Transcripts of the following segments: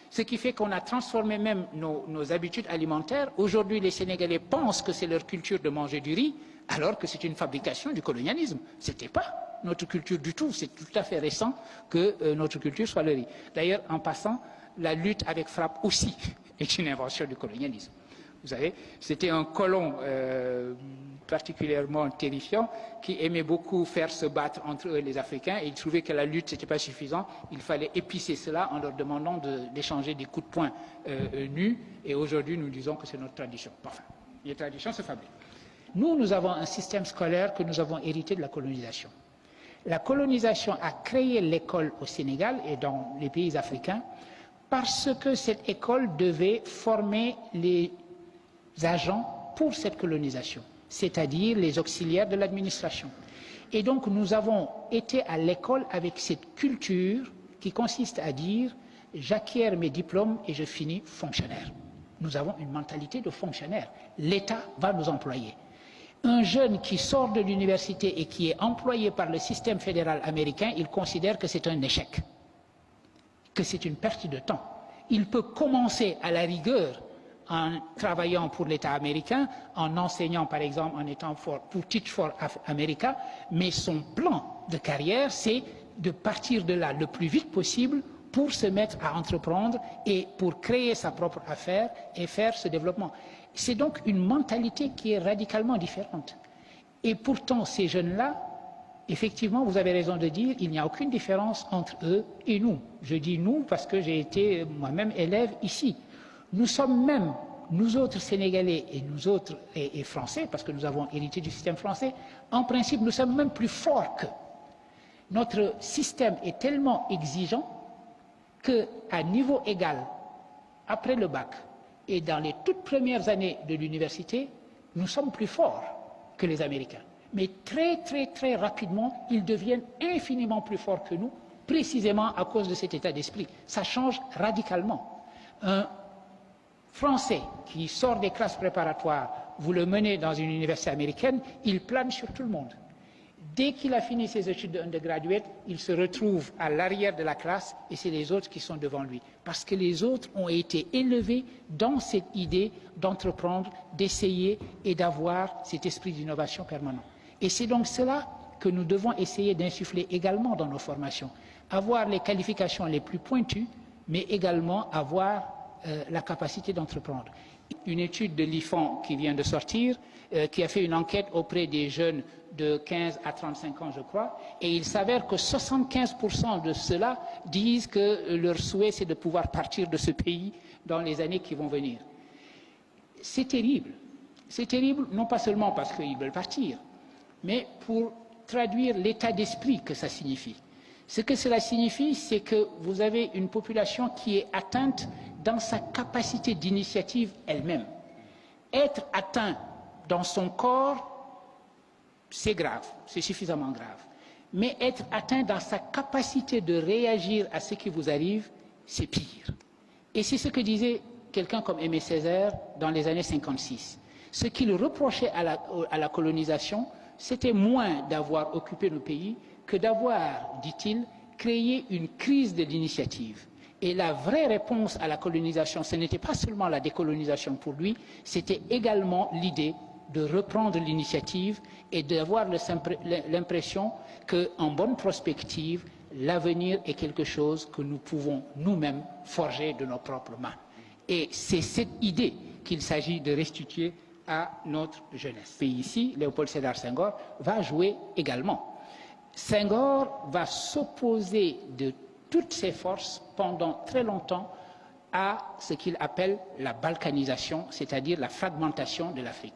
Ce qui fait qu'on a transformé même nos habitudes alimentaires. Aujourd'hui, les Sénégalais pensent que c'est leur culture de manger du riz, alors que c'est une fabrication du colonialisme. Ce n'était pas notre culture du tout. C'est tout à fait récent que notre culture soit le riz. D'ailleurs, en passant, la lutte avec frappe aussi est une invention du colonialisme. Vous savez, c'était un colon particulièrement terrifiant qui aimait beaucoup faire se battre entre eux les Africains et il trouvait que la lutte n'était pas suffisante. Il fallait épicer cela en leur demandant d'échanger des coups de poing nus et aujourd'hui nous disons que c'est notre tradition. Enfin, les traditions se fabriquent. Nous avons un système scolaire que nous avons hérité de la colonisation. La colonisation a créé l'école au Sénégal et dans les pays africains parce que cette école devait former les agents pour cette colonisation, c'est-à-dire les auxiliaires de l'administration. Et donc nous avons été à l'école avec cette culture qui consiste à dire « j'acquiers mes diplômes et je finis fonctionnaire ». Nous avons une mentalité de fonctionnaire. L'État va nous employer. Un jeune qui sort de l'université et qui est employé par le système fédéral américain, il considère que c'est un échec, que c'est une perte de temps. Il peut commencer à la rigueur en travaillant pour l'État américain, en enseignant par exemple, en étant pour Teach for America, mais son plan de carrière, c'est de partir de là le plus vite possible pour se mettre à entreprendre et pour créer sa propre affaire et faire ce développement. C'est donc une mentalité qui est radicalement différente. Et pourtant, ces jeunes-là, effectivement, vous avez raison de dire, il n'y a aucune différence entre eux et nous. Je dis nous parce que j'ai été moi-même élève ici. Nous sommes même, nous autres Sénégalais et nous autres et Français, parce que nous avons hérité du système français, en principe, nous sommes même plus forts qu'eux. Notre système est tellement exigeant qu'à niveau égal, après le bac et dans les toutes premières années de l'université, nous sommes plus forts que les Américains. Mais très rapidement, ils deviennent infiniment plus forts que nous, précisément à cause de cet état d'esprit. Ça change radicalement. Un Français qui sort des classes préparatoires, vous le menez dans une université américaine, il plane sur tout le monde. Dès qu'il a fini ses études d'undergraduate, il se retrouve à l'arrière de la classe et c'est les autres qui sont devant lui. Parce que les autres ont été élevés dans cette idée d'entreprendre, d'essayer et d'avoir cet esprit d'innovation permanent. Et c'est donc cela que nous devons essayer d'insuffler également dans nos formations. Avoir les qualifications les plus pointues, mais également avoir la capacité d'entreprendre. Une étude de l'IFAN qui vient de sortir, qui a fait une enquête auprès des jeunes de 15 à 35 ans, je crois, et il s'avère que 75% de ceux-là disent que leur souhait, c'est de pouvoir partir de ce pays dans les années qui vont venir. C'est terrible. C'est terrible, non pas seulement parce qu'ils veulent partir, mais pour traduire l'état d'esprit que ça signifie. Ce que cela signifie, c'est que vous avez une population qui est atteinte dans sa capacité d'initiative elle-même. Être atteint dans son corps, c'est grave, c'est suffisamment grave. Mais être atteint dans sa capacité de réagir à ce qui vous arrive, c'est pire. Et c'est ce que disait quelqu'un comme Aimé Césaire dans les années 56. Ce qu'il reprochait à la colonisation, c'était moins d'avoir occupé nos pays que d'avoir, dit-il, créé une crise de l'initiative. Et la vraie réponse à la colonisation, ce n'était pas seulement la décolonisation pour lui, c'était également l'idée de reprendre l'initiative et d'avoir l'impression qu'en bonne prospective, l'avenir est quelque chose que nous pouvons nous-mêmes forger de nos propres mains. Et c'est cette idée qu'il s'agit de restituer à notre jeunesse. Et ici, Léopold Sédar Senghor va jouer également. Senghor va s'opposer de toutes ses forces pendant très longtemps à ce qu'il appelle la balkanisation, c'est-à-dire la fragmentation de l'Afrique.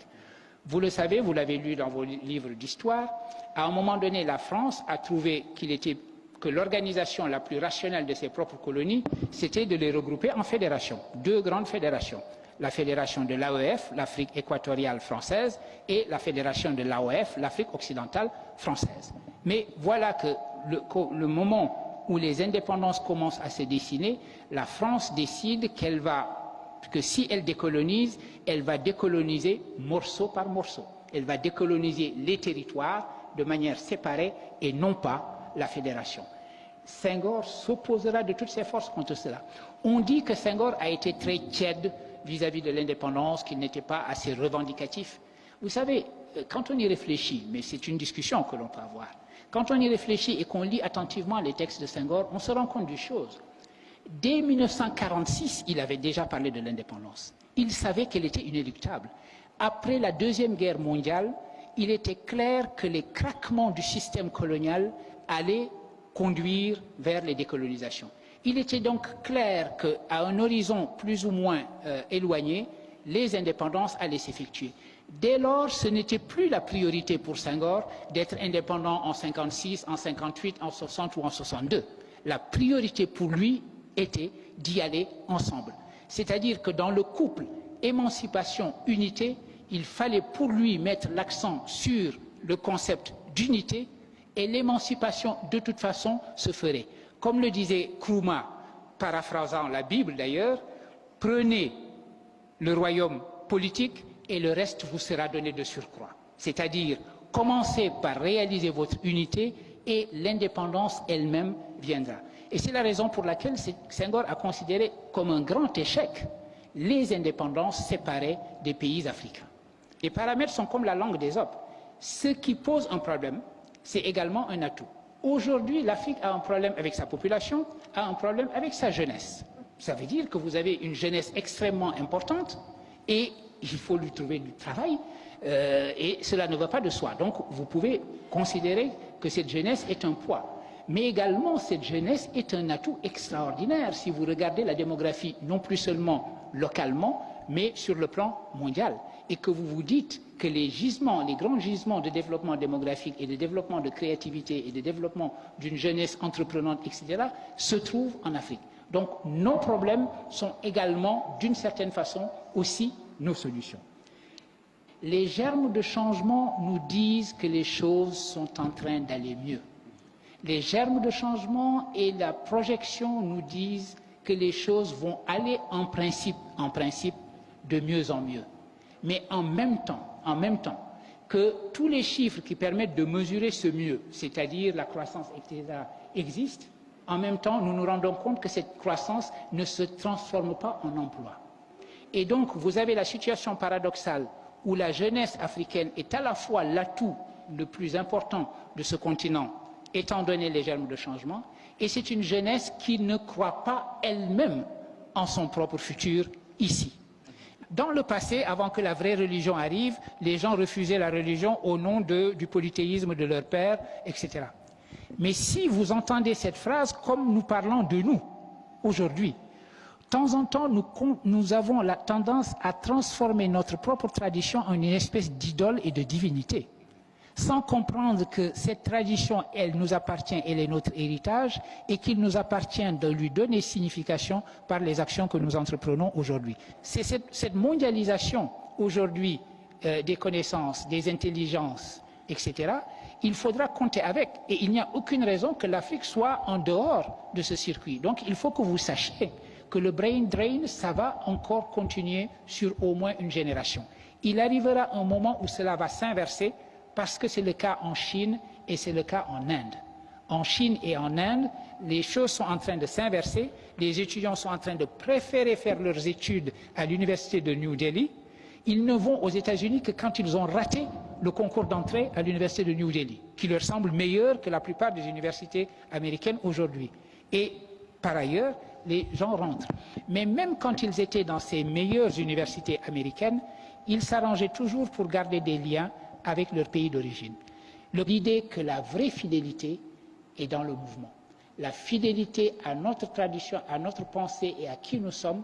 Vous le savez, vous l'avez lu dans vos livres d'histoire, à un moment donné, la France a trouvé que l'organisation la plus rationnelle de ses propres colonies, c'était de les regrouper en fédérations, deux grandes fédérations. La fédération de l'AEF, l'Afrique équatoriale française, et la fédération de l'AOF, l'Afrique occidentale française. Mais voilà que le moment où les indépendances commencent à se dessiner, la France décide que si elle décolonise, elle va décoloniser morceau par morceau. Elle va décoloniser les territoires de manière séparée et non pas la fédération. Senghor s'opposera de toutes ses forces contre cela. On dit que Senghor a été très tiède vis-à-vis de l'indépendance, qu'il n'était pas assez revendicatif. Vous savez, quand on y réfléchit, mais c'est une discussion que l'on peut avoir, quand on y réfléchit et qu'on lit attentivement les textes de Senghor, on se rend compte d'une chose. Dès 1946, il avait déjà parlé de l'indépendance. Il savait qu'elle était inéluctable. Après la Deuxième Guerre mondiale, il était clair que les craquements du système colonial allaient conduire vers les décolonisations. Il était donc clair qu'à un horizon plus ou moins éloigné, les indépendances allaient s'effectuer. Dès lors, ce n'était plus la priorité pour Senghor d'être indépendant en 56, en 58, en 60 ou en 62. La priorité pour lui était d'y aller ensemble. C'est-à-dire que dans le couple émancipation-unité, il fallait pour lui mettre l'accent sur le concept d'unité et l'émancipation, de toute façon, se ferait. Comme le disait Nkrumah, paraphrasant la Bible d'ailleurs, prenez le royaume politique et le reste vous sera donné de surcroît. C'est-à-dire, commencez par réaliser votre unité et l'indépendance elle-même viendra. Et c'est la raison pour laquelle Senghor a considéré comme un grand échec les indépendances séparées des pays africains. Les paramètres sont comme la langue d'Ésope. Ce qui pose un problème, c'est également un atout. Aujourd'hui, l'Afrique a un problème avec sa population, a un problème avec sa jeunesse. Ça veut dire que vous avez une jeunesse extrêmement importante et il faut lui trouver du travail et cela ne va pas de soi. Donc vous pouvez considérer que cette jeunesse est un poids. Mais également, cette jeunesse est un atout extraordinaire si vous regardez la démographie, non plus seulement localement, mais sur le plan mondial. Et que vous vous dites que les gisements, les grands gisements de développement démographique et de développement de créativité et de développement d'une jeunesse entreprenante, etc., se trouvent en Afrique. Donc nos problèmes sont également, d'une certaine façon, aussi nos solutions. Les germes de changement nous disent que les choses sont en train d'aller mieux. Les germes de changement et la projection nous disent que les choses vont aller en principe, de mieux en mieux. Mais en même temps, que tous les chiffres qui permettent de mesurer ce mieux, c'est-à-dire la croissance, etc., existent, en même temps, nous nous rendons compte que cette croissance ne se transforme pas en emploi. Et donc, vous avez la situation paradoxale où la jeunesse africaine est à la fois l'atout le plus important de ce continent, étant donné les germes de changement, et c'est une jeunesse qui ne croit pas elle-même en son propre futur ici. Dans le passé, avant que la vraie religion arrive, les gens refusaient la religion au nom du polythéisme de leur père, etc. Mais si vous entendez cette phrase comme nous parlons de nous, aujourd'hui, de temps en temps, nous avons la tendance à transformer notre propre tradition en une espèce d'idole et de divinité, sans comprendre que cette tradition, elle nous appartient, elle est notre héritage, et qu'il nous appartient de lui donner signification par les actions que nous entreprenons aujourd'hui. C'est cette mondialisation aujourd'hui des connaissances, des intelligences, etc., il faudra compter avec. Et il n'y a aucune raison que l'Afrique soit en dehors de ce circuit. Donc il faut que vous sachiez que le brain drain, ça va encore continuer sur au moins une génération. Il arrivera un moment où cela va s'inverser, parce que c'est le cas en Chine et c'est le cas en Inde. En Chine et en Inde, les choses sont en train de s'inverser. Les étudiants sont en train de préférer faire leurs études à l'université de New Delhi. Ils ne vont aux États-Unis que quand ils ont raté le concours d'entrée à l'université de New Delhi, qui leur semble meilleur que la plupart des universités américaines aujourd'hui. Et par ailleurs, les gens rentrent. Mais même quand ils étaient dans ces meilleures universités américaines, ils s'arrangeaient toujours pour garder des liens avec leur pays d'origine. L'idée que la vraie fidélité est dans le mouvement. La fidélité à notre tradition, à notre pensée et à qui nous sommes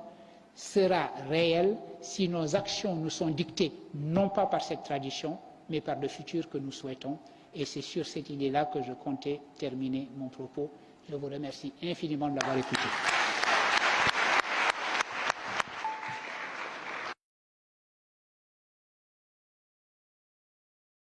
sera réelle si nos actions nous sont dictées non pas par cette tradition, mais par le futur que nous souhaitons. Et c'est sur cette idée-là que je comptais terminer mon propos. Je vous remercie infiniment de l'avoir écouté.